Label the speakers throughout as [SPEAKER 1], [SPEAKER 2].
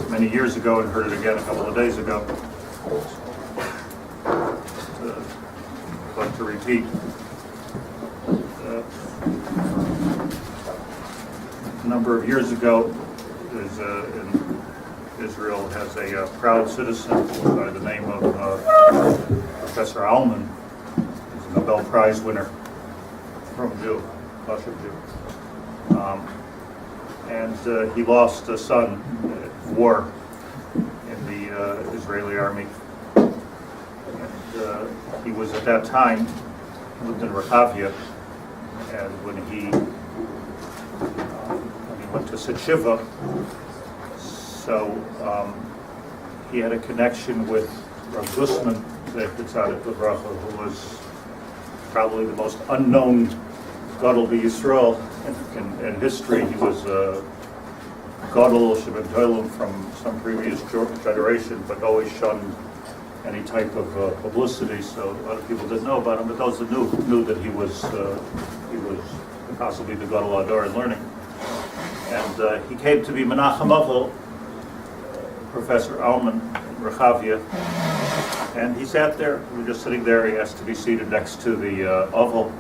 [SPEAKER 1] many years ago and heard it again a couple of days ago. I'd like to repeat. A number of years ago, in Israel has a proud citizen by the name of Professor Alman. He's a Nobel Prize winner from Jew, Russian Jew. And he lost a son at war in the Israeli army. And he was at that time, lived in Rehavia, and when he went to Shiva, so he had a connection with Rav Gusman, who was probably the most unknown Gadol B'Yisrael in history. He was a Gadol Sheben Toilem from some previous generation, but always shunned any type of publicity. So a lot of people didn't know about him, but those that knew that he was possibly the Gadol Ador in learning. And he came to be Menachem Avel, Professor Alman in Rehavia, and he sat there. We were just sitting there. He asked to be seated next to the oval.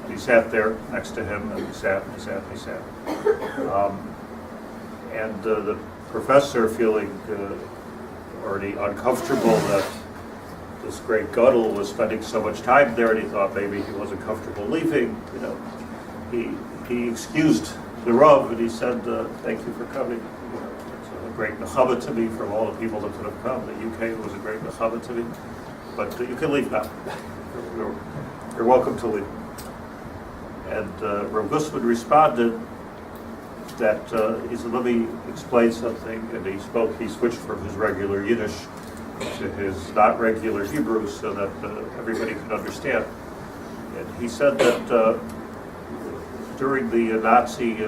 [SPEAKER 1] He sat there next to him, and he sat, and he sat, and he sat. And the professor, feeling already uncomfortable that this great Gadol was spending so much time there, and he thought maybe he wasn't comfortable leaving. He excused the Rav, and he said, "Thank you for coming. It's a great nechama to me from all the people that could have come. The UK was a great nechama to me, but you can leave now. You're welcome to leave." And Rav Gusman responded that he said, "Let me explain something." And he switched from his regular Yiddish to his not regular Hebrew so that everybody could understand. And he said that during the Nazi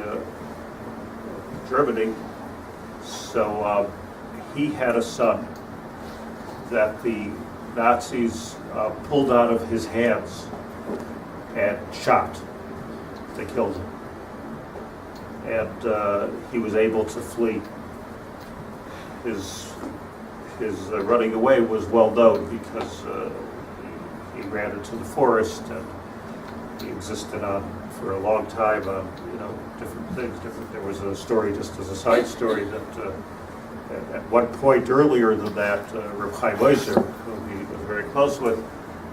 [SPEAKER 1] Germany, so he had a son that the Nazis pulled out of his hands and shot. They killed him. And he was able to flee. His running away was well known because he ran into the forest, and he existed for a long time on different things. There was a story, just as a side story, that at one point earlier than that, Reb Chaim Oizer, who he was very close with,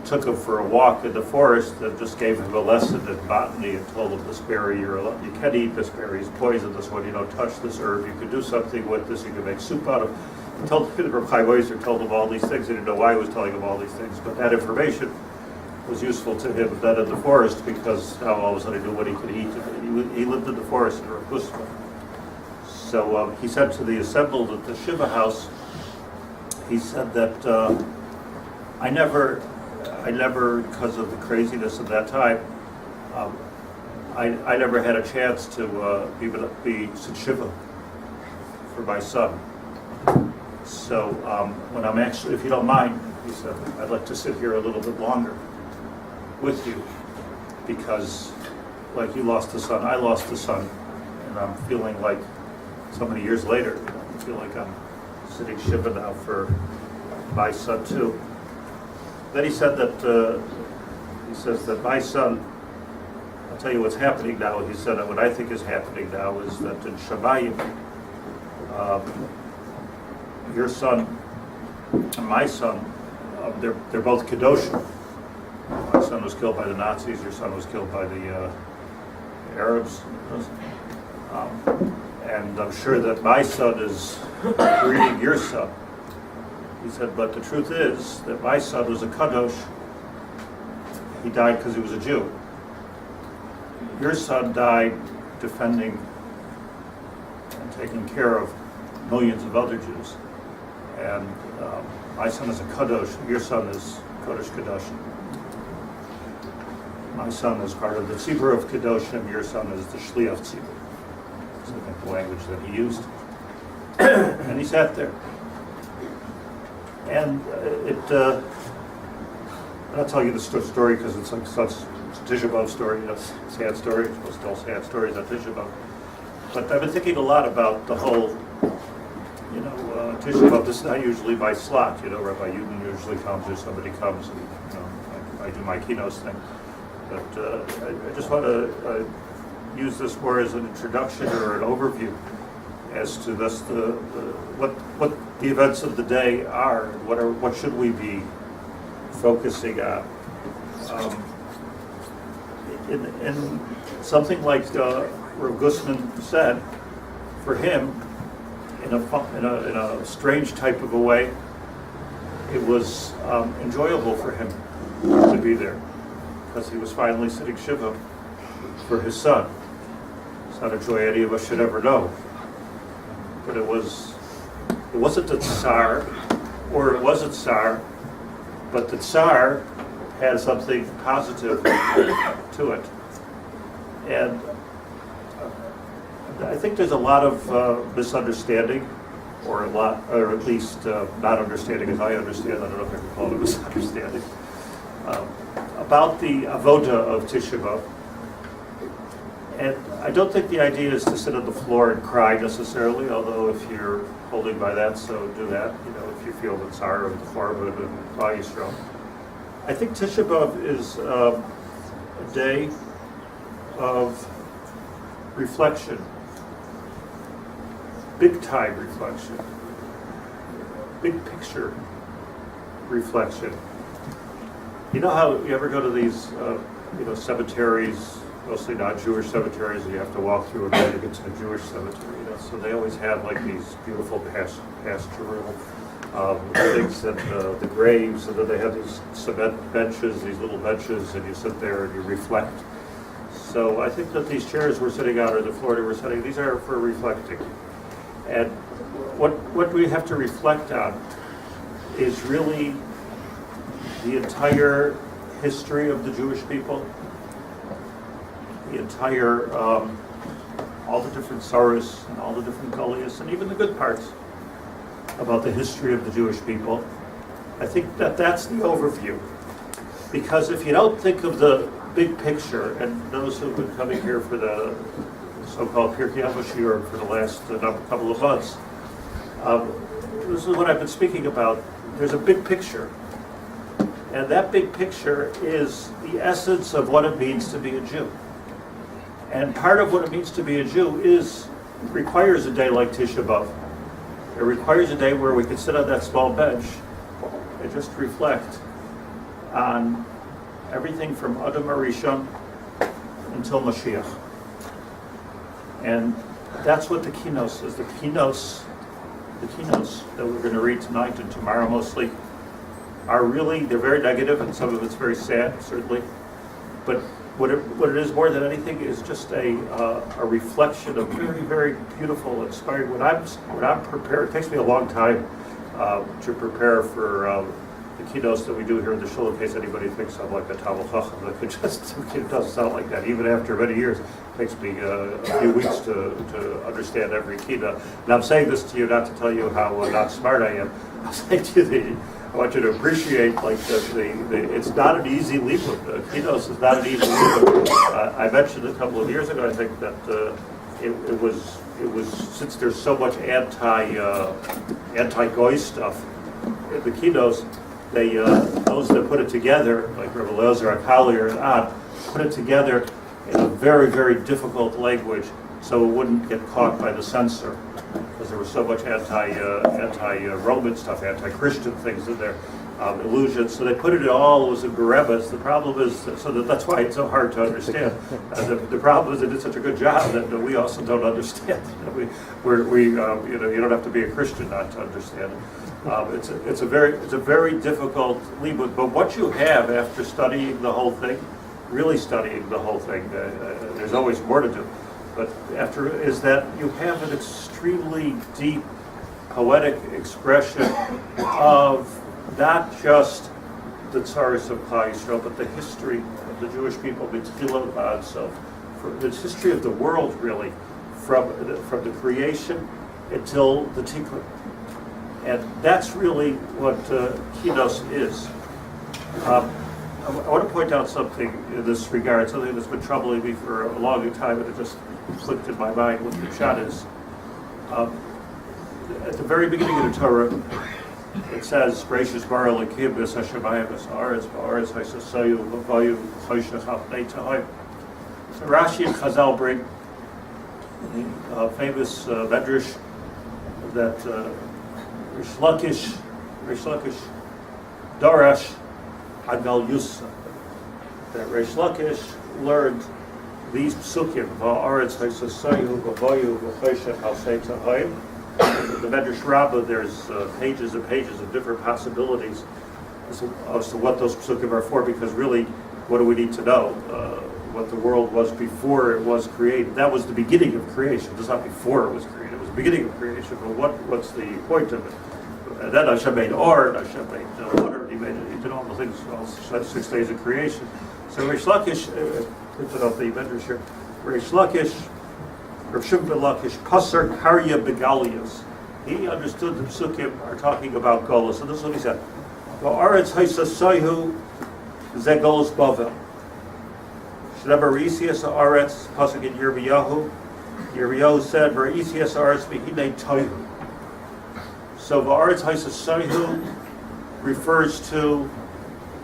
[SPEAKER 1] took him for a walk in the forest and just gave him a lesson in botany and told him this berry, you can't eat this berry, it's poisonous one, you don't touch this herb, you can do something with this, you can make soup out of it. Reb Chaim Oizer told him all these things. He didn't know why he was telling him all these things, but that information was useful to him then in the forest, because now all of a sudden he knew what he could eat. He lived in the forest in Rav Gusman. So he said to the assembled at the Shiva house, he said that I never, because of the craziness of that time, I never had a chance to be Shiva for my son. So when I'm actually, if you don't mind, he said, I'd like to sit here a little bit longer with you, because like you lost a son, I lost a son, and I'm feeling like so many years later, I feel like I'm sitting Shiva now for my son too. Then he said that, he says that my son, I'll tell you what's happening now. He said that what I think is happening now is that in Shamayim, your son and my son, they're both Kedoshim. My son was killed by the Nazis, your son was killed by the Arabs. And I'm sure that my son is greeting your son. He said, but the truth is that my son was a Kadosh. He died because he was a Jew. Your son died defending and taking care of millions of other Jews. And my son is a Kadosh, your son is Kodesh Kadoshim. My son is part of the Tzibur of Kedoshim, your son is the Shliach Tzibur. That's I think the language that he used. And he sat there. And I'll tell you the story because it's like such a Tisha B'Av story, sad story. It's supposed to tell sad stories on Tisha B'Av. But I've been thinking a lot about the whole Tisha B'Av, this is not usually by slot, Rabbi Yudin usually comes or somebody comes and, I do my keynotes thing. But I just want to use this more as an introduction or an overview as to this, what the events of the day are, and what should we be focusing on. In something like Rav Gusman said, for him, in a strange type of a way, it was enjoyable for him to be there, because he was finally sitting Shiva for his son. It's not a joy any of us should ever know, but it wasn't the Tsar, or it wasn't Tsar, but the Tsar had something positive to it. And I think there's a lot of misunderstanding, or at least not understanding as I understand, I don't know if I can call it a misunderstanding, about the avoda of Tisha B'Av. And I don't think the idea is to sit on the floor and cry necessarily, although if you're holding by that, so do that, if you feel the tsar of the Korban and Klal Yisrael. I think Tisha B'Av is a day of reflection, big time reflection, big picture reflection. You know how you ever go to these, cemeteries, mostly not Jewish cemeteries, and you have to walk through a bit to get to the Jewish cemetery. So they always have like these beautiful pastoral things and the graves, and then they have these cement benches, these little benches, and you sit there and you reflect. So I think that these chairs we're sitting on, or the floor that we're sitting, these are for reflecting. And what we have to reflect on is really the entire history of the Jewish people, the entire, all the different sorrows and all the different gullies, and even the good parts about the history of the Jewish people. I think that that's the overview. Because if you don't think of the big picture, and those who've been coming here for the so-called Pirkei Avos Shiur for the last couple of months, this is what I've been speaking about. There's a big picture. And that big picture is the essence of what it means to be a Jew. And part of what it means to be a Jew requires a day like Tisha B'Av. It requires a day where we can sit on that small bench and just reflect on everything from Adam Arishon until Mashiach. And that's what the Kinos is. The Kinos that we're going to read tonight and tomorrow mostly are really, they're very negative, and some of it's very sad, certainly. But what it is more than anything is just a reflection of very, very beautiful, inspiring. When I'm prepared, it takes me a long time to prepare for the keynotes that we do here in the shul, in case anybody thinks I'm like a Talmud Chacham. It doesn't sound like that. Even after many years, it takes me a few weeks to understand every keynote. And I'm saying this to you not to tell you how not smart I am. I'm saying to you I want you to appreciate it's not an easy libud. Keynotes is not an easy libud. I mentioned a couple of years ago, I think, that it was since there's so much anti-goy stuff in the keynotes, those that put it together, like Rabbi Eliezer Akalier and Ad, put it together in a very, very difficult language so it wouldn't get caught by the censor, because there was so much anti-Roman stuff, anti-Christian things in there, illusions. So they put it all as a berebbes. The problem is, that's why it's so hard to understand. The problem is that it's such a good job that we also don't understand. You don't have to be a Christian not to understand it. It's a very difficult libud. But what you have after studying the whole thing, really studying the whole thing, there's always more to do. But after is that you have an extremely deep poetic expression of not just the tsaris of Klal Yisrael, but the history of the Jewish people, so for the history of the world, really, from the creation until the Tikkun. And that's really what Kinos is. I want to point out something in this regard, something that's been troubling me for a long time, and it just clicked in my mind what the shot is. at the very beginning of the Torah, it says, "Gracious Bara Lakim B'S Hashemayim B'S Haaretz B'Haaretz Haisasayu V'Vayu V'Choshech Hafnei Tahayim." So Rashi and Chazal bring the famous medrash that Rish Lakish Darash Hagal Yusa. That Rish Lakish learned these psukim, Va'aretz Haisasayu V'Vayu V'Choshech Hafnei Tahayim. The Medrash Rabbah, there's pages and pages of different possibilities as to what those psukim are for, because really, what do we need to know? What the world was before it was created. That was the beginning of creation. It's not before it was created. It was the beginning of creation, but what's the point of it? And then Hashem made Or, and Hashem made water, and he did all the things, all 6 days of creation. So Rish Lakish, printed off the Medrash here, Rish Lakish, Rav Shimon ben Lakish, Pasar Karya Begalias. He understood the psukim are talking about Golos. And this is what he said. Va'aretz haisasayu ze Golos Bavel. Shneber Risias Haaretz, pasuk in Yirmiyahu. Yirmiyahu said, Risias Haaretz v'hinei tohu. So Va'aretz haisasayu refers to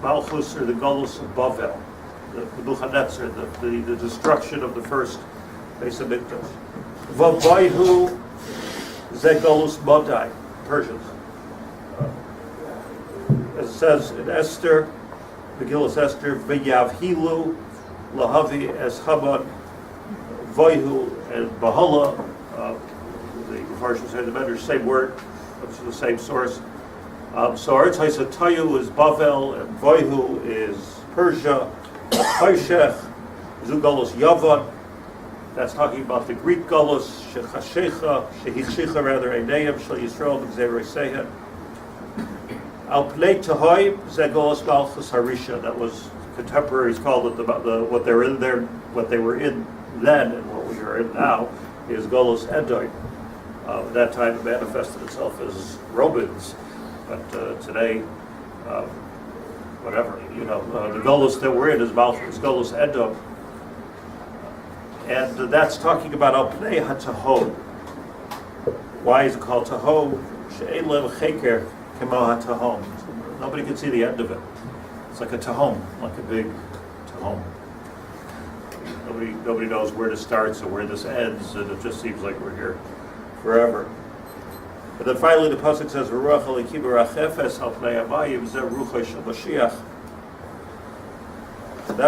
[SPEAKER 1] Malchus, or the Golos of Bavel, the Nebuchadnezzar, the destruction of the first Beis Hamikdash. Vavayhu ze Golus Modai, Persians. As it says in Esther, Megillas Esther, V'yavhilu lahavi es Haman Vayhu and Bahala. The Mepharshim say the Medrash, same word, comes from the same source. So Aretz Haisatayu is Bavel, and Vayhu is Persia. Choshech Zugalos Yavan. That's talking about the Greek Golos, Shehichicha rather, Einayim, Shel Yisrael, Gzeirosehem. Al Pnei Tahoim, Ze Golos Malchus Harisha. That was, contemporaries called it, what they were in there, what they were in then, and what we are in now, is Golos Edom. At that time it manifested itself as Romans, but today, whatever, the Golos that we're in is Malchus, Golos Edom. And that's talking about Al Pnei HaTahom. Why is it called Tahom? She'ein lev cheker kemo HaTahom. Nobody can see the end of it. It's like a Tahom, like a big Tahom. Nobody knows where this starts or where this ends, and it just seems like we're here forever. But then finally the pasuk says, "V'ruach Elokim barachefes al pnei hamayim zeh rucho shel Mashiach." And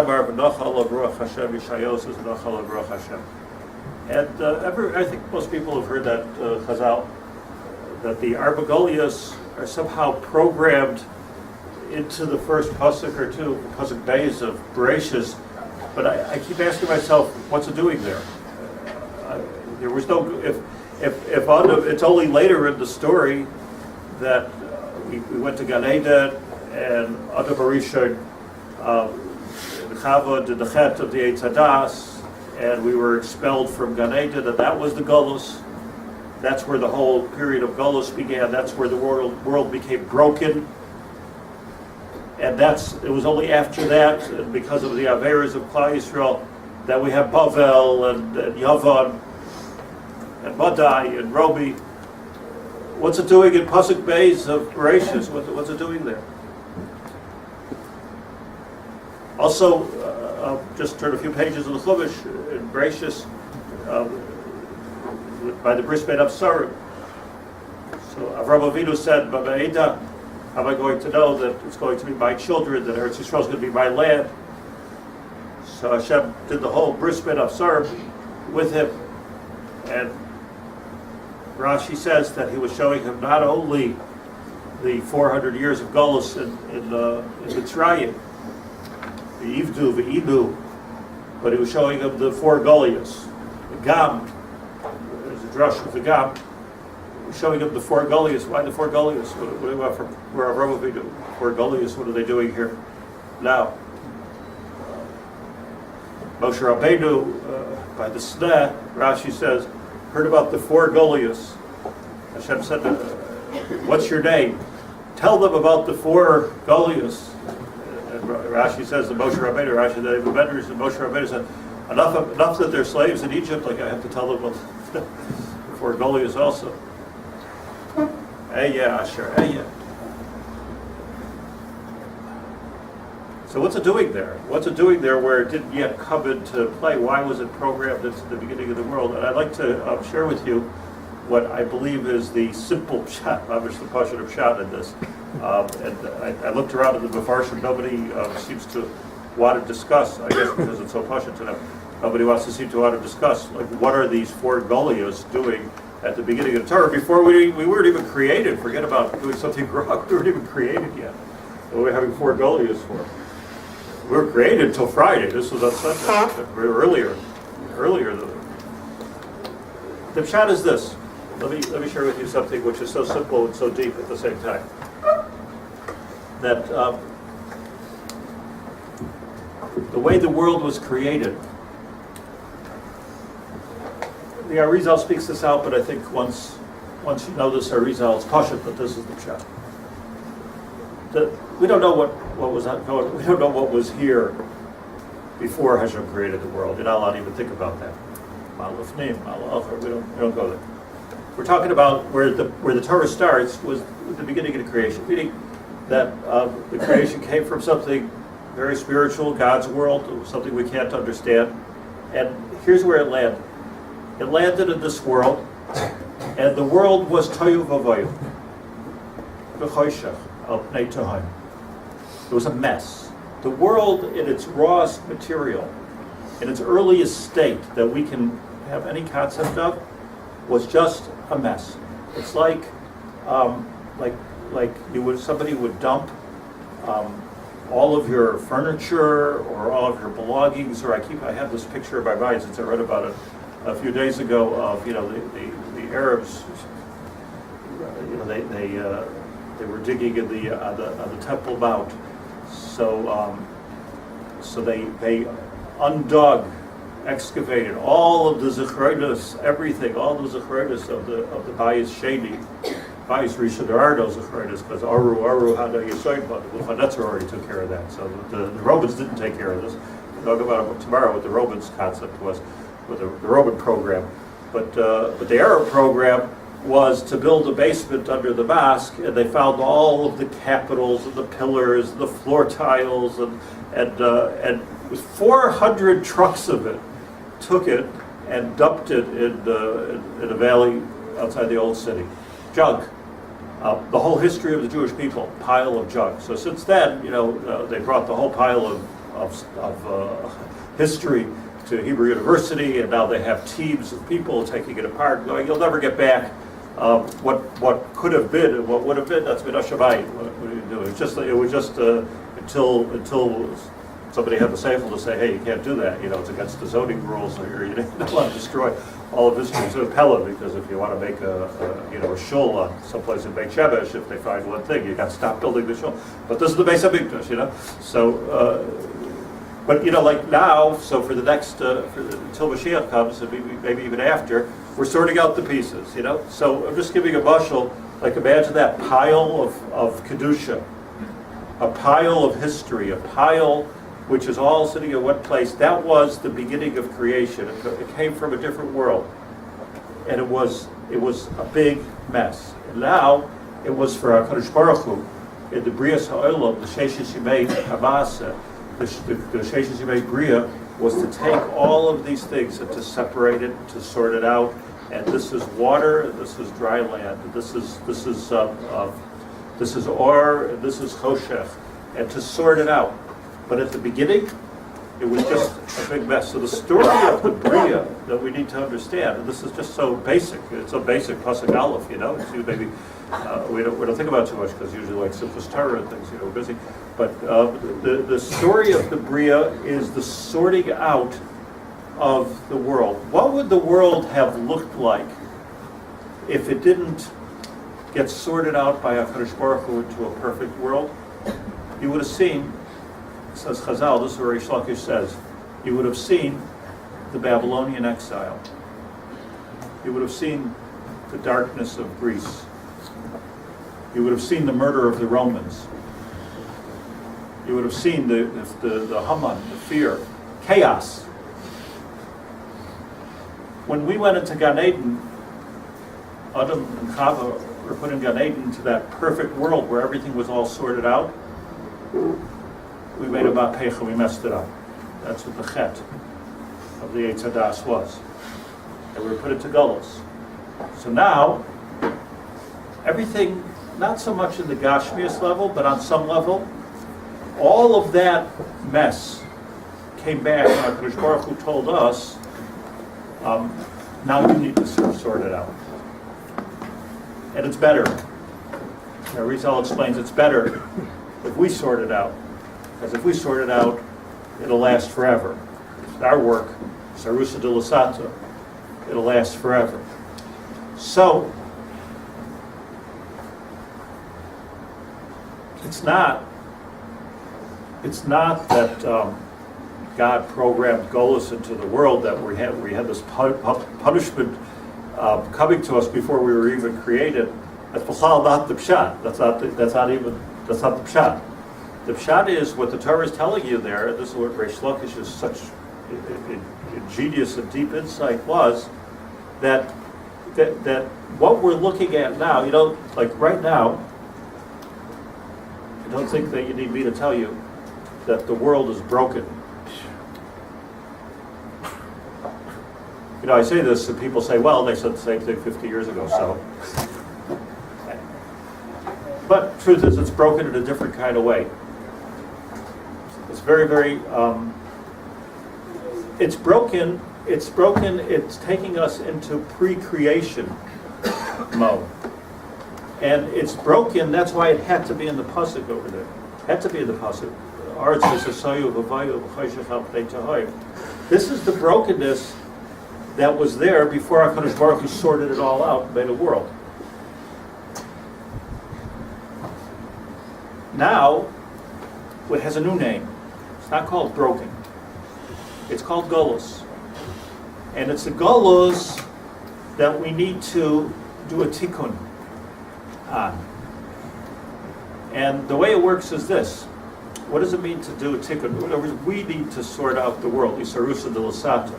[SPEAKER 1] I think most people have heard that Chazal, that the Arbagolias are somehow programmed into the first pasuk or two, pasuk Beis of Bereshis. But I keep asking myself, what's it doing there? There was no. If it's only later in the story that we went to Gan Eden and Adam Arishon. Chava did the chet of the Eitz Hadas, and we were expelled from Gan Eden, and that was the Golos. That's where the whole period of Golos began. That's where the world became broken. And it was only after that, and because of the Averas of Klal Yisrael, that we have Bavel and Yavan and Madai and Robi. What's it doing in Pasuk Beis of Bereshis? What's it doing there? Also, just turn a few pages of the Chumash in Bereshis by the Bris Bein Absarim. So Avraham Avinu said, "B'Me'eda, how am I going to know that it's going to be my children, that Eretz Yisrael is going to be my land?" So Hashem did the whole Bris Bein Absarim with him, and Rashi says that he was showing him not only the 400 years of Golus in Mitzrayim, the Ivdu, the Idu, but he was showing him the 4 Goliaths. The Gam, there's a drush of the Gam, showing him the 4 Goliaths. Why the 4 Goliaths? What do we want from where Ramat Beit Shemesh? 4 Goliaths, what are they doing here now? Moshe Rabbeinu, by the Sneh, Rashi says, heard about the 4 Goliaths. Hashem said, "What's your name? Tell them about the 4 Goliaths." And Rashi says, the Moshe Rabbeinu, Rashi, the Medrash, and Moshe Rabbeinu said, enough that they're slaves in Egypt, like I have to tell them about the 4 Goliaths also. Eicha Asher Eicha. So what's it doing there? What's it doing there where it didn't yet come into play? Why was it programmed into the beginning of the world? And I'd like to share with you what I believe is the simple pshat, obviously the pashut of pshat in this. And I looked around at the Mefarshim. Nobody seems to want to discuss, I guess because it's so pashut to them, nobody seem to want to discuss, like, what are these four golios doing at the beginning of the Torah before we weren't even created. Forget about doing something wrong. We weren't even created yet. What are we having four golios for? We were created until Friday. This was on Sunday. We were earlier. The pshat is this. Let me share with you something which is so simple and so deep at the same time. That the way the world was created. The Arizal speaks this out, but I think once you know this Arizal, it's pashut, but this is the pshat. We don't know what was going. We don't know what was here before Hashem created the world. You're not allowed to even think about that. Malafnim, Malach. We don't go there. We're talking about where the Torah starts was the beginning of the creation, meaning that the creation came from something very spiritual, God's world, something we can't understand. And here's where it landed. It landed in this world, and the world was toyu vavoyu, v'choshech al pnei tohaim. It was a mess. The world, in its rawest material, in its earliest state that we can have any concept of, was just a mess. It's like somebody would dump all of your furniture or all of your belongings. Or I have this picture in my mind since I read about it a few days ago of the Arabs. They were digging in the Temple Mount, so they undug, excavated all of the zechronos, everything, all the zechronos of the Bayis Sheni, Bayis Rishon. There are no zechronos because Aru Hada Yisoid, but the Nebuchadnezzar already took care of that. So the Romans didn't take care of this. We'll talk about it tomorrow. What the Romans' concept was with the Roman program, but the Arab program was to build a basement under the mosque, and they found all of the capitals and the pillars, and the floor tiles, and it was 400 trucks of it took it and dumped it in a valley outside the old city. Junk. The whole history of the Jewish people, pile of junk. So since then, they brought the whole pile of history to Hebrew University, and now they have teams of people taking it apart, going, you'll never get back what could have been and what would have been. That's Midrash Shamayim. What do you do? It was just until somebody had the seichel to say, hey, you can't do that. It's against the zoning rules, or you don't want to destroy all of history. So Pella, because if you want to make a shul on someplace in Beit Shemesh, if they find one thing, you got to stop building the shul. But this is the Beis HaMikdash, So. But like now, so for the next, until Mashiach comes, and maybe even after, we're sorting out the pieces, So I'm just giving a mashal, like imagine that pile of Kedusha, a pile of history, a pile which is all sitting in one place. That was the beginning of creation. It came from a different world. And it was a big mess. And now, it was for HaKadosh Baruch Hu, in the Brias HaOlam, the Sheishes Yimei Hamasa, the Sheishes Yimei Bria, was to take all of these things and to separate it, to sort it out. And this is water, and this is dry land, and this is or, and this is choshech, and to sort it out. But at the beginning, it was just a big mess. So the story of the Bria that we need to understand, and this is just so basic. It's so basic, pasuk aleph, maybe we don't think about it too much because usually like simplest Torah and things, we're busy. But the story of the Bria is the sorting out of the world. What would the world have looked like if it didn't get sorted out by HaKadosh Baruch Hu into a perfect world? You would have seen, says Chazal, this is what Reish Lakish says, you would have seen the Babylonian exile. You would have seen the darkness of Greece. You would have seen the murder of the Romans. You would have seen the Haman, the fear, chaos. When we went into Gan Eden, Adam and Chava we're put in Gan Eden into that perfect world where everything was all sorted out, we made a Mapecha, we messed it up. That's what the chet of the Eitz Hadas was. And we were put into Gullus. So now, everything, not so much in the Gashmias level, but on some level, all of that mess came back, and HaKadosh Baruch Hu told us, now you need to sort it out. And it's better. Rizal explains it's better if we sort it out. Because if we sort it out, it'll last forever. Our work, Sarusa de Lasata, it'll last forever. So, it's not that God programmed Golus into the world that we had this punishment coming to us before we were even created. That's not the pshat. That's not the pshat. The pshat is what the Torah is telling you there. This is what Reish Lakish's such ingenious and deep insight was that what we're looking at now. Like right now. I don't think that you need me to tell you that the world is broken. I say this and people say, well, they said the same thing 50 years ago, so. But truth is, it's broken in a different kind of way. It's very, very, it's broken, it's taking us into pre-creation mode. And it's broken, that's why it had to be in the pasuk over there. Had to be in the pasuk. This is the brokenness that was there before HaKadosh Baruch Hu sorted it all out and made a world. Now, it has a new name. It's not called broken. It's called Golus. And it's a Golus that we need to do a tikkun on. And the way it works is this. What does it mean to do a tikkun? In other words, we need to sort out the world. Isarusa de Lasata.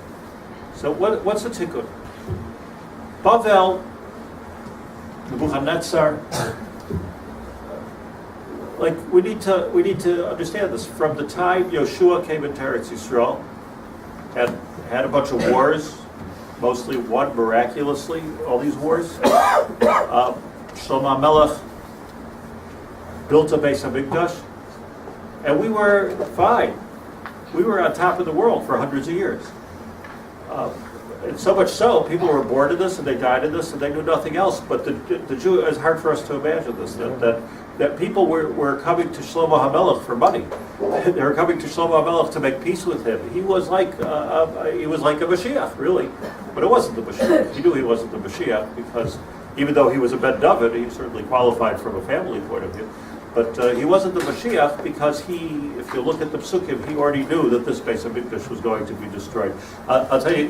[SPEAKER 1] So what's a tikkun? Bavel, Nebuchadnezzar. Like we need to understand this. From the time Yoshua came into Eretz Yisrael, had a bunch of wars, mostly won miraculously. All these wars. Shlomo Melech built a Beis Hamikdash, and we were fine. We were on top of the world for hundreds of years. And so much so, people were bored of this, and they died of this, and they knew nothing else. But the Jew, it's hard for us to imagine this, that people were coming to Shlomo HaMelech for money. They were coming to Shlomo HaMelech to make peace with him. He was like a Mashiach, really. But it wasn't the Mashiach. He knew he wasn't the Mashiach, because even though he was a Ben David, he certainly qualified from a family point of view. But he wasn't the Mashiach because if you look at the Psukim, he already knew that this Beis Hamikdash was going to be destroyed. I'll tell you,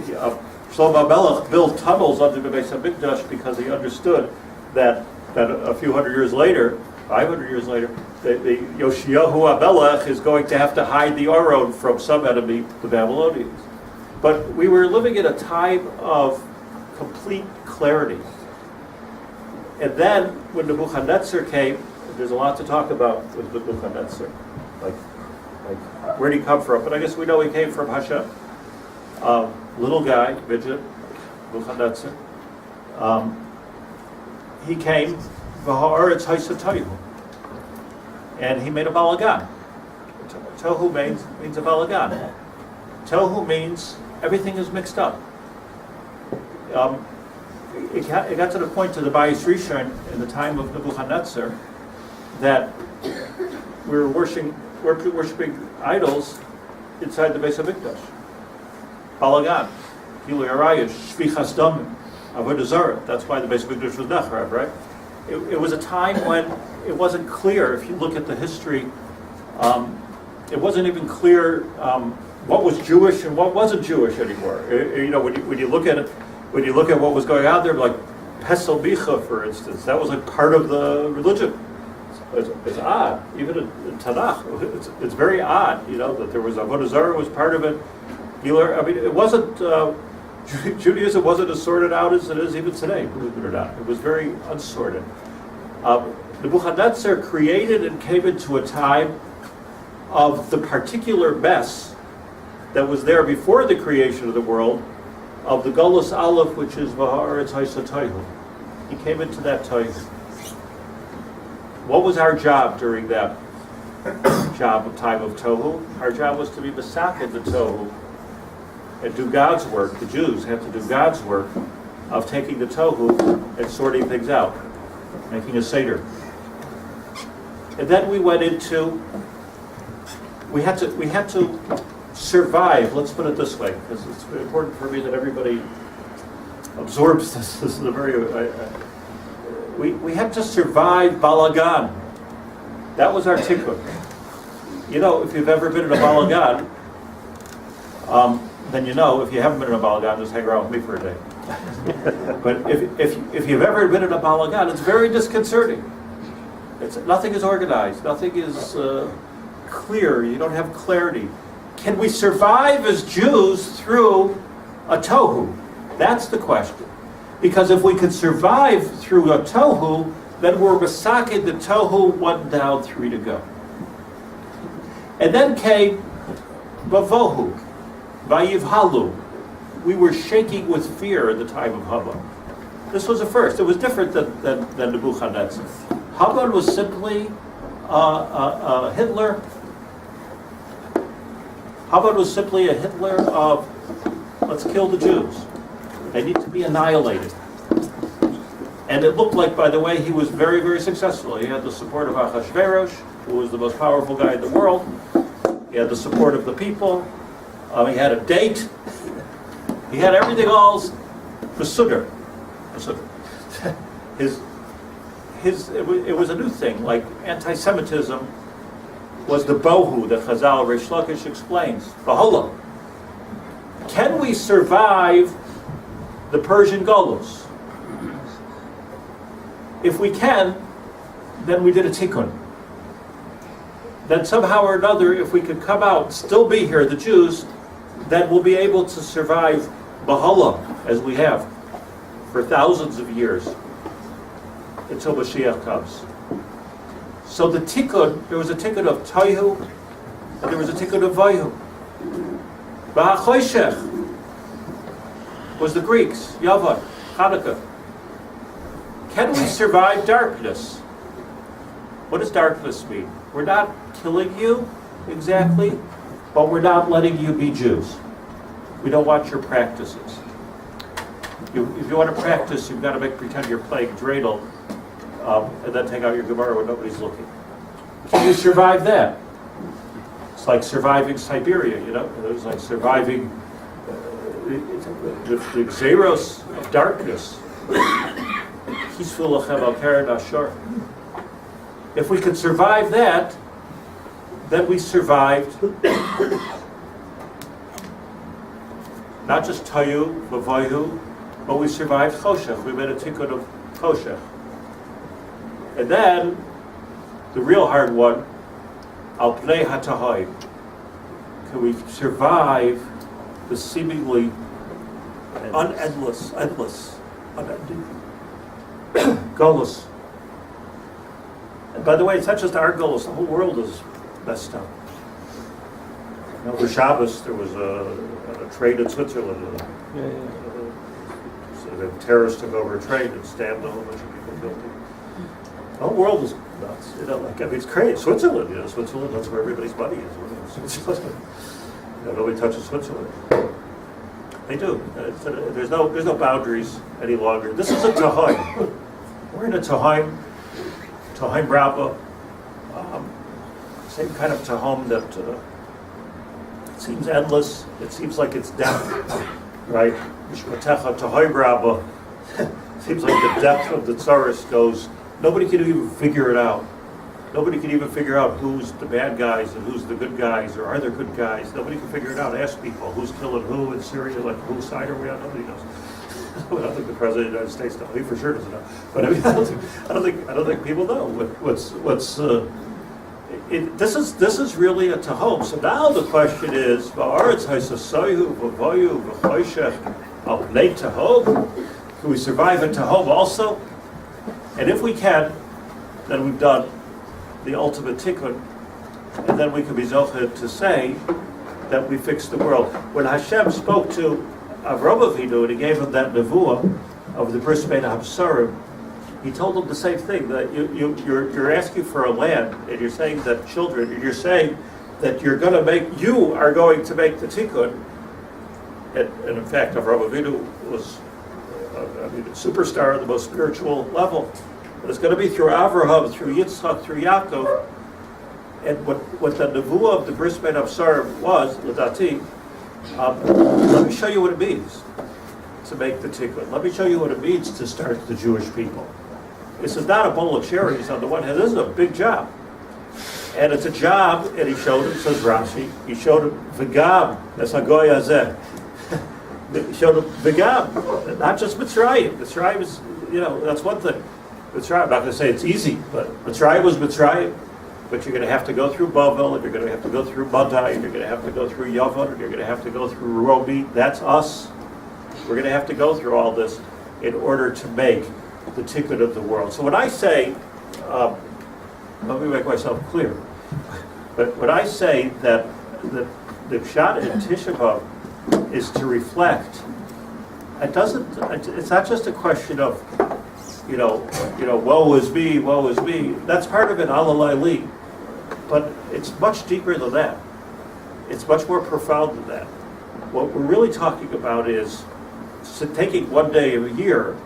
[SPEAKER 1] Shlomo HaMelech built tunnels under the Beis Hamikdash because he understood that a few hundred years later, 500 years later, the Yoshiyahu HaMelech is going to have to hide the Aron from some enemy, the Babylonians. But we were living in a time of complete clarity. And then when Nebuchadnezzar came, there's a lot to talk about with Nebuchadnezzar. Like where did he come from? But I guess we know he came from Hashem. Little guy, midget, Nebuchadnezzar. He came, V'ha'aretz haisatayu, and he made a balagan. Tohu means a balagan. Tohu means everything is mixed up. It got to the point to the Bayis Rishon in the time of Nebuchadnezzar that we were worshiping idols inside the Beis Hamikdash. Balagan, Gilui Arayos, Shvichas Damim, Avodah Zarah. That's why the Beis Hamikdash was Necharab, right? It was a time when it wasn't clear. If you look at the history, it wasn't even clear what was Jewish and what wasn't Jewish anymore. When you look at it, when you look at what was going on there, like Pesel Bicha, for instance, that was like part of the religion. It's odd, even in Tanakh. It's very odd, that there was Avodah Zarah was part of it. I mean, it wasn't Judaism wasn't as sorted out as it is even today, believe it or not. It was very unsorted. Nebuchadnezzar created and came into a time of the particular mess that was there before the creation of the world, of the Golus Aleph, which is V'ha'aretz Ha'isa Tohu. He came into that Tohu. What was our job during that time of Tohu? Our job was to be Masakin the Tohu and do God's work. The Jews had to do God's work of taking the Tohu and sorting things out, making a Seder. And then we went into, we had to survive, let's put it this way, because it's important for me that everybody absorbs this. This is a very, we had to survive Balagan. That was our tikkun. You know, if you've ever been in a Balagan, then you know. If you haven't been in a Balagan, just hang around with me for a day. But if you've ever been in a Balagan, it's very disconcerting. Nothing is organized. Nothing is clear. You don't have clarity. Can we survive as Jews through a tohu? That's the question. Because if we could survive through a tohu, then we're masakin the tohu, 1 down, 3 to go. And then came bavohu, vayivhalu. We were shaking with fear in the time of Haman. This was a first. It was different than Nebuchadnezzar. Haman was simply Hitler. Haman was simply a Hitler of, let's kill the Jews. They need to be annihilated. And it looked like, by the way, he was very, very successful. He had the support of Achashverosh, who was the most powerful guy in the world. He had the support of the people. He had a date. He had everything all besudder. It was a new thing, like anti-Semitism was the bohu that Chazal Rish Lakish explains. Bahola. Can we survive the Persian Golus? If we can, then we did a tikkun. Then somehow or another, if we could come out, still be here, the Jews, then we'll be able to survive Bahola, as we have, for thousands of years, until Mashiach comes. So the tikkun, there was a tikkun of Tohu, and there was a tikkun of Vayu. V'hachoshech was the Greeks, Yavad, Hanukkah. Can we survive darkness? What does darkness mean? We're not killing you, exactly, but we're not letting you be Jews. We don't want your practices. If you want to practice, you've got to pretend you're playing dreidel, and then take out your Gemara when nobody's looking. Can you survive that? It's like surviving Siberia, you know? It was like surviving the Xeros of darkness. If we could survive that, then we survived not just Tayu, Vavayu, but we survived Choshech. We made a tikkun of Choshech. And then, the real hard one, Al Pnei HaTahai. Can we survive the seemingly unending Golus? And by the way, it's not just our Golus, the whole world is messed up. You know, for Shabbos, there was a trade in Switzerland. So the terrorists took over a trade and stabbed a whole bunch of people guilty. The whole world is nuts. You know, like, I mean, it's crazy. Switzerland, you know, Switzerland, that's where everybody's money is. Switzerland. You know, nobody touches Switzerland. They do. There's no boundaries any longer. This is a Tahaim. We're in a Tahaim Rabbah. Same kind of Tahom that it seems endless. It seems like it's depth, right? Tahaim Rabbah. Seems like the depth of the tsaris goes. Nobody can even figure it out. Nobody can even figure out who's the bad guys and who's the good guys, or are there good guys? Nobody can figure it out. Ask people who's killing who in Syria, like whose side are we on? Nobody knows. I don't think the president of the United States knows. He for sure doesn't know. But I mean, I don't think people know this is really a tahom. So now the question is, Nate Tahom? Can we survive in Tahom also? And if we can, then we've done the ultimate tikkun, and then we can be zocheh to say that we fixed the world. When Hashem spoke to Avraham Avinu and he gave him that nevuah of the Bris Bein HaBesarim, he told him the same thing, that you're asking for a land, and you're saying that children, and you're saying that you are going to make the tikkun. And in fact, Avraham Avinu was a superstar at the most spiritual level. But it's going to be through Avraham, through Yitzchak, through Yaakov. And what the nevuah of the Bris Bein HaBesarim was, L'dati, let me show you what it means to make the tikkun. Let me show you what it means to start the Jewish people. This is not a bowl of cherries on the one hand. This is a big job. And it's a job, and he showed him, says Rashi, he showed him V'gam, that's Hagoy Hazeh. He showed him V'gam, not just Mitzrayim. Mitzrayim is, that's one thing. Mitzrayim, I'm not going to say it's easy, but Mitzrayim was Mitzrayim. But you're going to have to go through Bavel, and you're going to have to go through Madai, and you're going to have to go through Yavon, and you're going to have to go through Robi. That's us. We're going to have to go through all this in order to make the tikkun of the world. So when I say, let me make myself clear, but when I say that the pshat in Tisha B'Av is to reflect, it's not just a question of, woe is me, woe is me. That's part of it, alalai li. But it's much deeper than that. It's much more profound than that. What we're really talking about is taking one day of a year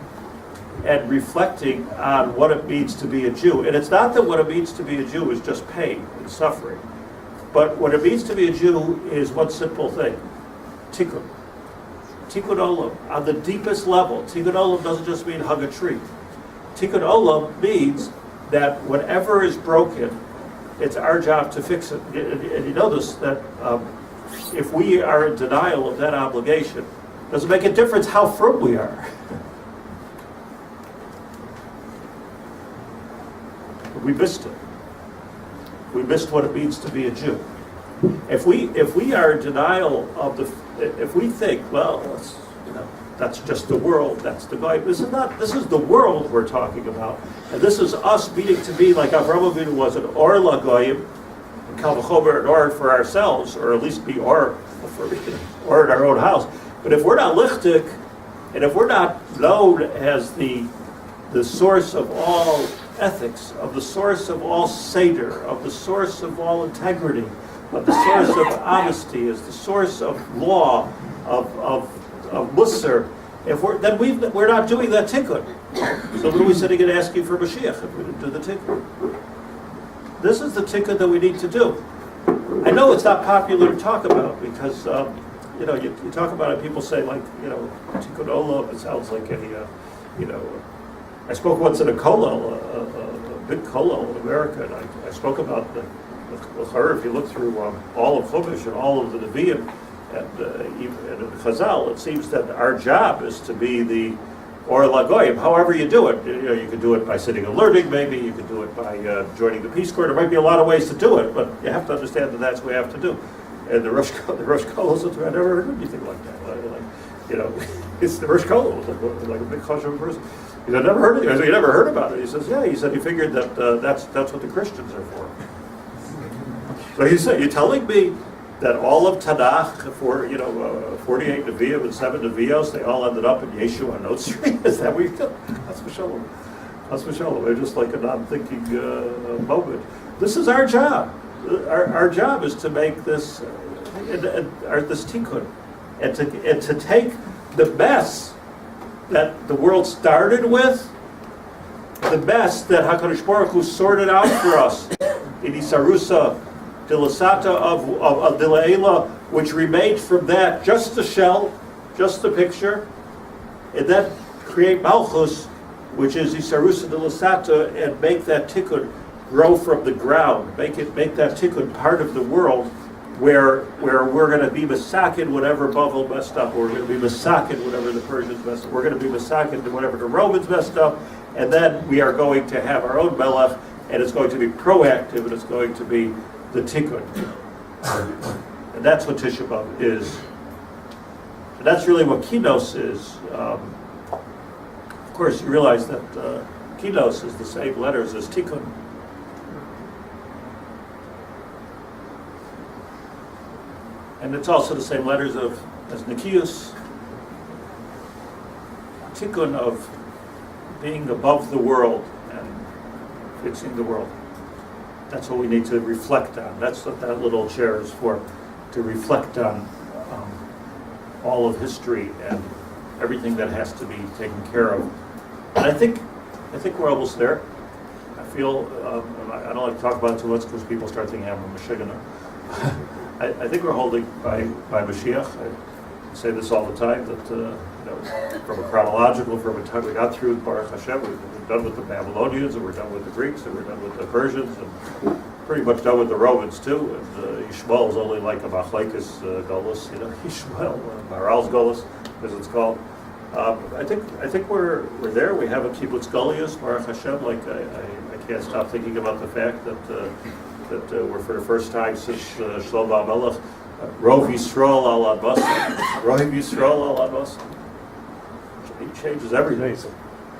[SPEAKER 1] and reflecting on what it means to be a Jew. And it's not that what it means to be a Jew is just pain and suffering. But what it means to be a Jew is one simple thing: tikkun. Tikkun olam, on the deepest level. Tikkun olam doesn't just mean hug a tree. Tikkun olam means that whatever is broken, it's our job to fix it. And you notice that if we are in denial of that obligation, it doesn't make a difference how firm we are. We missed it. We missed what it means to be a Jew. If we are in denial of if we think, well, that's just the world, that's the Bible. This is the world we're talking about. And this is us needing to be like Avraham Avinu was an or lagoyim, and Kal V'chomer an or for ourselves, or at least be or in our own house. But if we're not lichtik, and if we're not known as the source of all ethics, of the source of all seder, of the source of all integrity, of the source of honesty, as the source of law, of Musar, then we're not doing that tikkun. So what are we sitting and asking for Mashiach if we didn't do the tikkun? This is the tikkun that we need to do. I know it's not popular to talk about because you talk about it, people say tikkun olam. It sounds like I spoke once at a kollel, a big kollel in America, and I spoke about with her. If you look through all of Chumash and all of the Nevi'im and in Chazal, it seems that our job is to be the or lagoyim. However you do it, you can do it by sitting and learning. Maybe you can do it by joining the Peace Corps. There might be a lot of ways to do it, but you have to understand that that's what we have to do. And the Rosh Kollel said, I never heard anything like that. It's the Rosh Kollel, like a big chashuv person. He said, never heard of it. I said, you never heard about it? He says, yeah. He said he figured that that's what the Christians are for. So he said, you're telling me that all of Tanakh, 48 Nevi'im and 7 Nevi'os, they all ended up in Yeshua Notzri? Is that what you tell? That's Mishalom. That's Mishalom. They're just like a non-thinking moment. This is our job. Our job is to make this this tikkun, and to take the mess that the world started with, the mess that HaKadosh Baruch Hu sorted out for us in Isarusa, Dilasata of Dilaela, which remained from that just the shell, just the picture, and then create Malchus, which is Isarusa Dilasata, and make that tikkun grow from the ground, make that tikkun part of the world where we're going to be masakin whatever Bavel messed up, or we're going to be masakin whatever the Persians messed up, we're going to be masakin whatever the Romans messed up, and then we are going to have our own melech, and it's going to be proactive, and it's going to be the tikkun. And that's what Tisha B'Av is. And that's really what kinos is. Of course, you realize that kinos is the same letters as tikkun. And it's also the same letters as nikius. Tikkun of being above the world and fixing the world. That's what we need to reflect on. That's what that little chair is for, to reflect on all of history and everything that has to be taken care of. And I think we're almost there. I feel, I don't like to talk about it too much because people start thinking I'm a Mashiach. I think we're holding by Mashiach. I say this all the time, that from a chronological, from a time we got through Baruch Hashem, we're done with the Babylonians, and we're done with the Greeks, and we're done with the Persians, and pretty much done with the Romans too. And Yishmael is only like a Machlekes Golus, Yishmael, Maral's Golus, as it's called. I think we're there. We have a kibbutz Golius, Baruch Hashem. Like I can't stop thinking about the fact that we're for the first time since Shlomo HaMelech, Rov Yisrael al Adbas, Rov Yisrael al Adbas. It changes everything.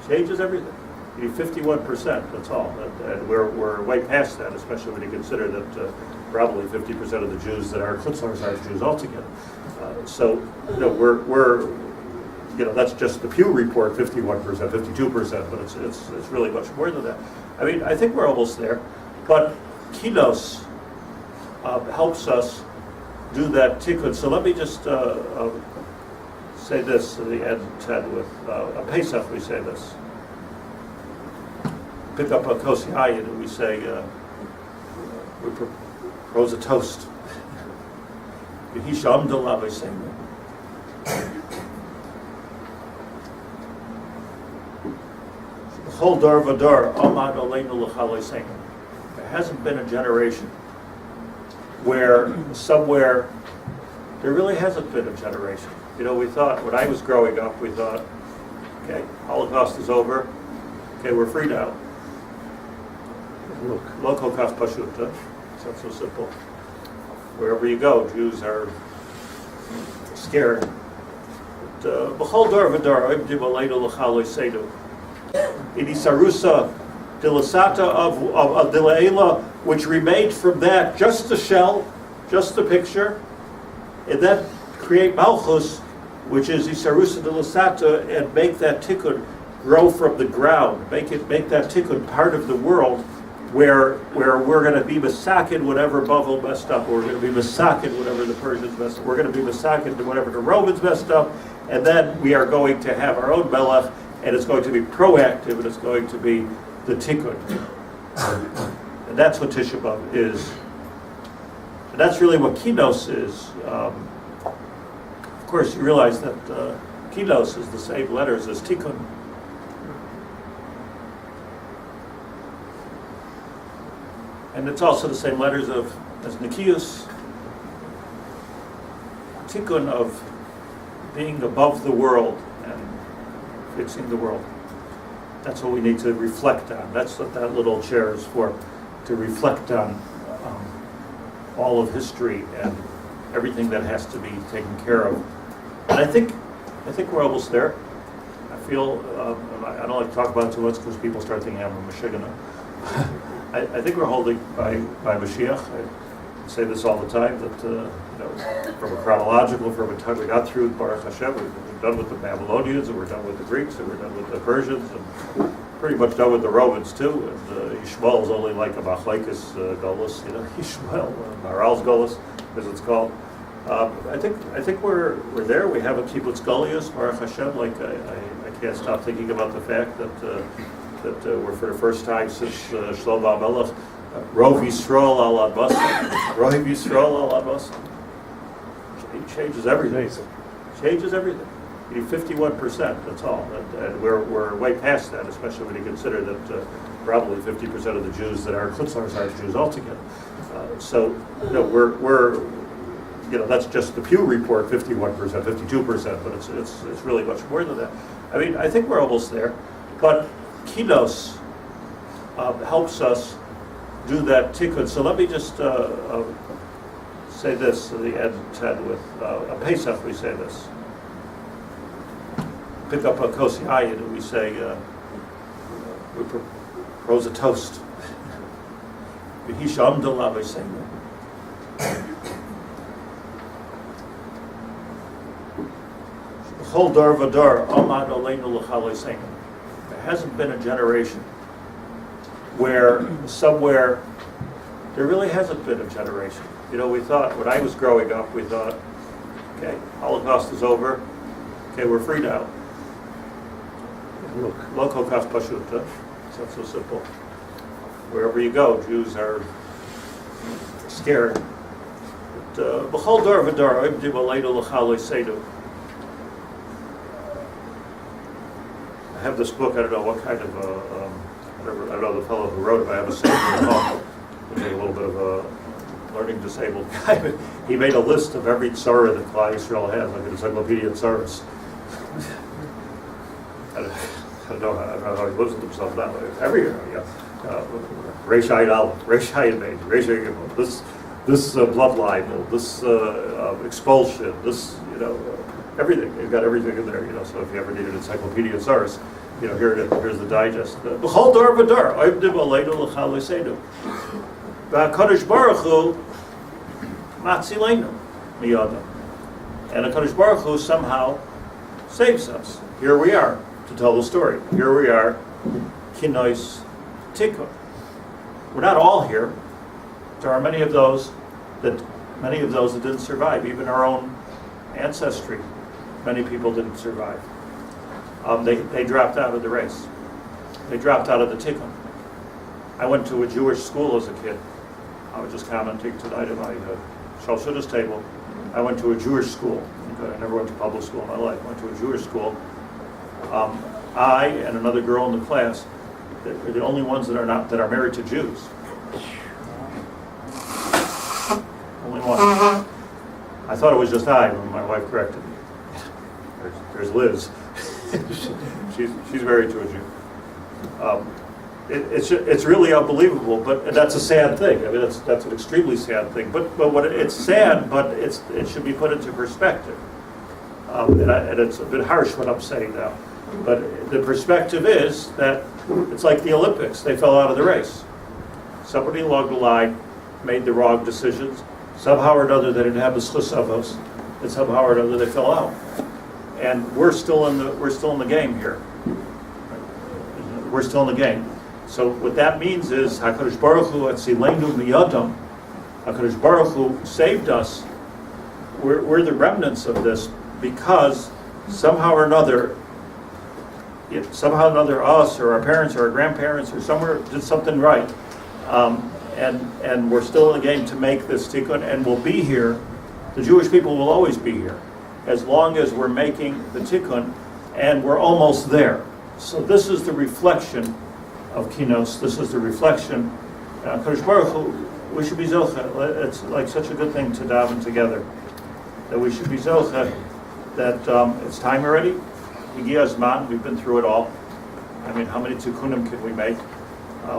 [SPEAKER 1] Changes everything. You need 51%. That's all. And we're way past that, especially when you consider that probably 50% of the Jews that are Chutzlars are Jews altogether. So we're that's just the Pew report, 51%, 52%, but it's really much more than that. I mean, I think we're almost there, but kinos helps us do that tikkun. So let me just say this at the end, Ted, with a Pesach we say this. Pick up a kos yayin and we say, we propose a toast. Yehi Amdul Avosenu. Chol dar v'dar amad aleinu l'chaloseinu. There hasn't been a generation where somewhere, there really hasn't been a generation. We thought, when I was growing up, we thought, okay, Holocaust is over, okay, we're free now. Lo kol kach pashut. It's not so simple. Wherever you go, Jews are scared. B'chol dar v'dar oimdim aleinu l'chaloseinu. Idisarusa dilasata of Dilaela, which remained from that just the shell, just the picture, and then create Malchus, which is Isarusa dilasata, and make that tikkun grow from the ground, make that tikkun part of the world where we're going to be masakin whatever Bavel messed up, we're going to be masakin whatever the Persians messed up, we're going to be masakin whatever the Romans messed up, and then we are going to have our own melech, and it's going to be proactive, and it's going to be the tikkun. And that's what Tisha B'Av is. And that's really what kinos is. Of course, you realize that kinos is the same letters as tikkun. And it's also the same letters as nikius. Tikkun of being above the world and fixing the world. That's what we need to reflect on. That's what that little chair is for, to reflect on all of history and everything that has to be taken care of. And I think we're almost there. I feel, I don't like to talk about it too much because people start thinking I'm a Mashiach. I think we're holding by Mashiach. I say this all the time, that from a chronological, from a time we got through Baruch Hashem, we're done with the Babylonians, and we're done with the Greeks, and we're done with the Persians, and pretty much done with the Romans too. And Yishmael is only like a Machlekes Golus, Yishmael, Maral's Golus, as it's called. I think we're there. We have a kibbutz Golius, Baruch Hashem. Like I can't stop thinking about the fact that we're for the first time since Shlomo HaMelech, Rov Yisrael al Adbas, Rov Yisrael al Adbas. It changes everything. Changes everything. You need 51%. That's all. And we're way past that, especially when you consider that probably 50% of the Jews that are Chutzlars are Jews altogether. So we're that's just the Pew report, 51%, 52%, but it's really much more than that. I mean, I think we're almost there, but kinos helps us do that tikkun. So let me just say this at the end, Ted, with a Pesach we say this. pick up a kos yayin and we say, we propose a toast. V'hisha amdala v'seinu. Chol dar v'dar amad aleinu l'chalei seinu. There hasn't been a generation where somewhere, there really hasn't been a generation. You know, we thought, when I was growing up, we thought, okay, Holocaust is over, okay, we're free now. Look, Holocaust pashuta, it's not so simple. Wherever you go, Jews are scared. B'chol dar v'dar oibdim aleinu l'chalei seinu. I have this book, I don't know what kind of, whatever, I don't know the fellow who wrote it, but I have a sample. He's a little bit of a learning disabled guy. He made a list of every tzara that Klal Yisrael has, like an encyclopedia of tzaras. I don't know how he lives with himself that way. Every year, yeah. Reish Ayin Aleph, Reish Ayin Beis, Reish Ayin Gimel, this bloodline, this expulsion, this, you know, everything. You've got everything in there, you know. So if you ever need an encyclopedia of tzaras, you know, here it is. Here's the digest. B'chol dar v'dar, oibdim aleinu l'chalei seinu. V'HaKadosh Baruch Hu matzileinu miyadam. And HaKadosh Baruch Hu somehow saves us. Here we are to tell the story. Here we are, Kinois Tikkun. We're not all here. There are many of those that didn't survive, even our own ancestry. Many people didn't survive. They dropped out of the race. They dropped out of the tikkun. I went to a Jewish school as a kid. I was just commenting tonight at my Shalshudas table. I went to a Jewish school. I never went to public school in my life. I went to a Jewish school. I and another girl in the class are the only ones that are married to Jews. Only one. I thought it was just I when my wife corrected me. There's Liz. she's married to a Jew. It's really unbelievable, but that's a sad thing. I mean, that's an extremely sad thing. But it's sad, but it should be put into perspective. And it's a bit harsh what I'm saying now. But the perspective is that it's like the Olympics. They fell out of the race. Somebody along the line made the wrong decisions. Somehow or another, they didn't have the schus avos, and somehow or another, they fell out. And we're still in the game here. We're still in the game. So what that means is HaKadosh Baruch Hu atzileinu miyadam. HaKadosh Baruch Hu saved us. We're the remnants of this because somehow or another, us or our parents or our grandparents or somewhere did something right. And we're still in the game to make this tikkun, and we'll be here. The Jewish people will always be here, as long as we're making the tikkun, and we're almost there. So this is the reflection of Kinos. This is the reflection. Kodesh Baruch Hu, we should be zocha. It's like such a good thing to daven together, that we should be zocha. That it's time already. Higia Zman. We've been through it all. I mean, how many tikkunim can we make?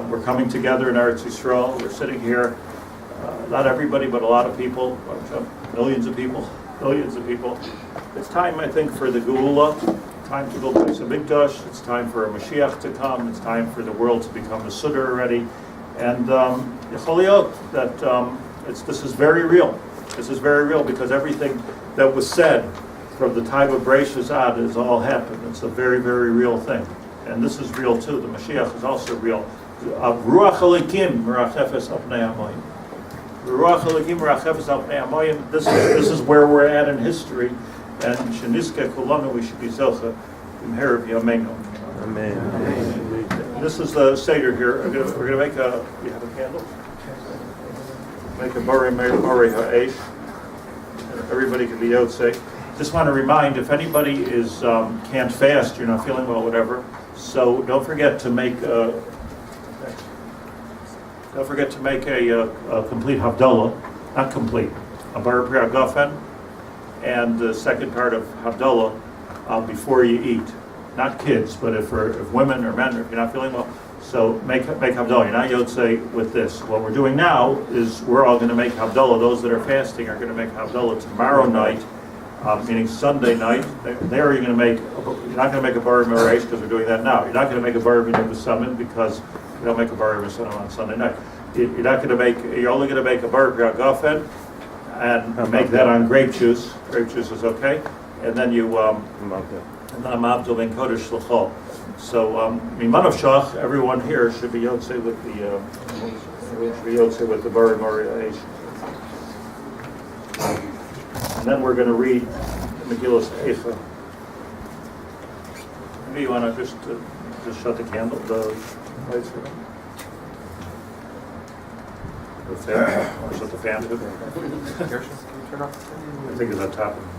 [SPEAKER 1] We're coming together in Eretz Yisrael. We're sitting here, not everybody, but a lot of people, millions of people, billions of people. It's time, I think, for the Geula, time to build Beis Hamikdash. It's time for a Mashiach to come. It's time for the world to become a Suda already. And Yecholiyot, that this is very real. This is very real because everything that was said from the time of Bereishis Ad has all happened. It's a very, very real thing. And this is real too. The Mashiach is also real. Ruach Elikim merachefes al pnei hamayim. Ruach Elikim merachefes al pnei hamayim. This is where we're at in history, and shenizke kulanu, we should be zocha imherav yameinu. Amen. This is the seder here. We're going to make a. You have a candle? Make a bari ha'esh. Everybody can be yotzei. Just want to remind, if anybody is can't fast, you're not feeling well, whatever. So don't forget to make a complete Havdalah, not complete, a bar priya gafen, and the second part of Havdalah before you eat. Not kids, but if women or men, if you're not feeling well, so make Havdalah. You're not yotzei with this. What we're doing now is we're all going to make Havdalah. Those that are fasting are going to make Havdalah tomorrow night meaning Sunday night. There you're not going to make a bar mitzvah because we're doing that now. You're not going to make a bar mitzvah because you don't make a bar mitzvah on Sunday night. You're only going to make a bar gafen and make that on grape juice. Grape juice is okay. And then you, and then a mavdil ben kodesh l'chol. So, Miman of Shach, everyone here should be yotze with the bar mitzvah. And then we're going to read Megillus Eicha. Maybe you want to just shut the candle, the lights for them? The fan? Or shut the fan to it? I think it's on top of it.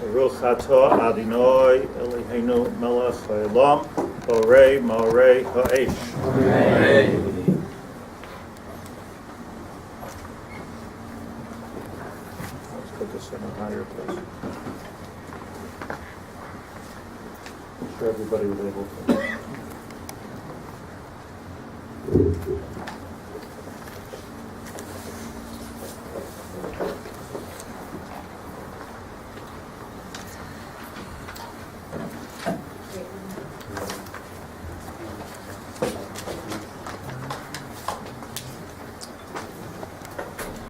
[SPEAKER 1] Ruchato Adonai Eloheinu Melech Haolam Borei Morei Ha'esh. Let's put this in a higher place. I'm sure everybody was able to.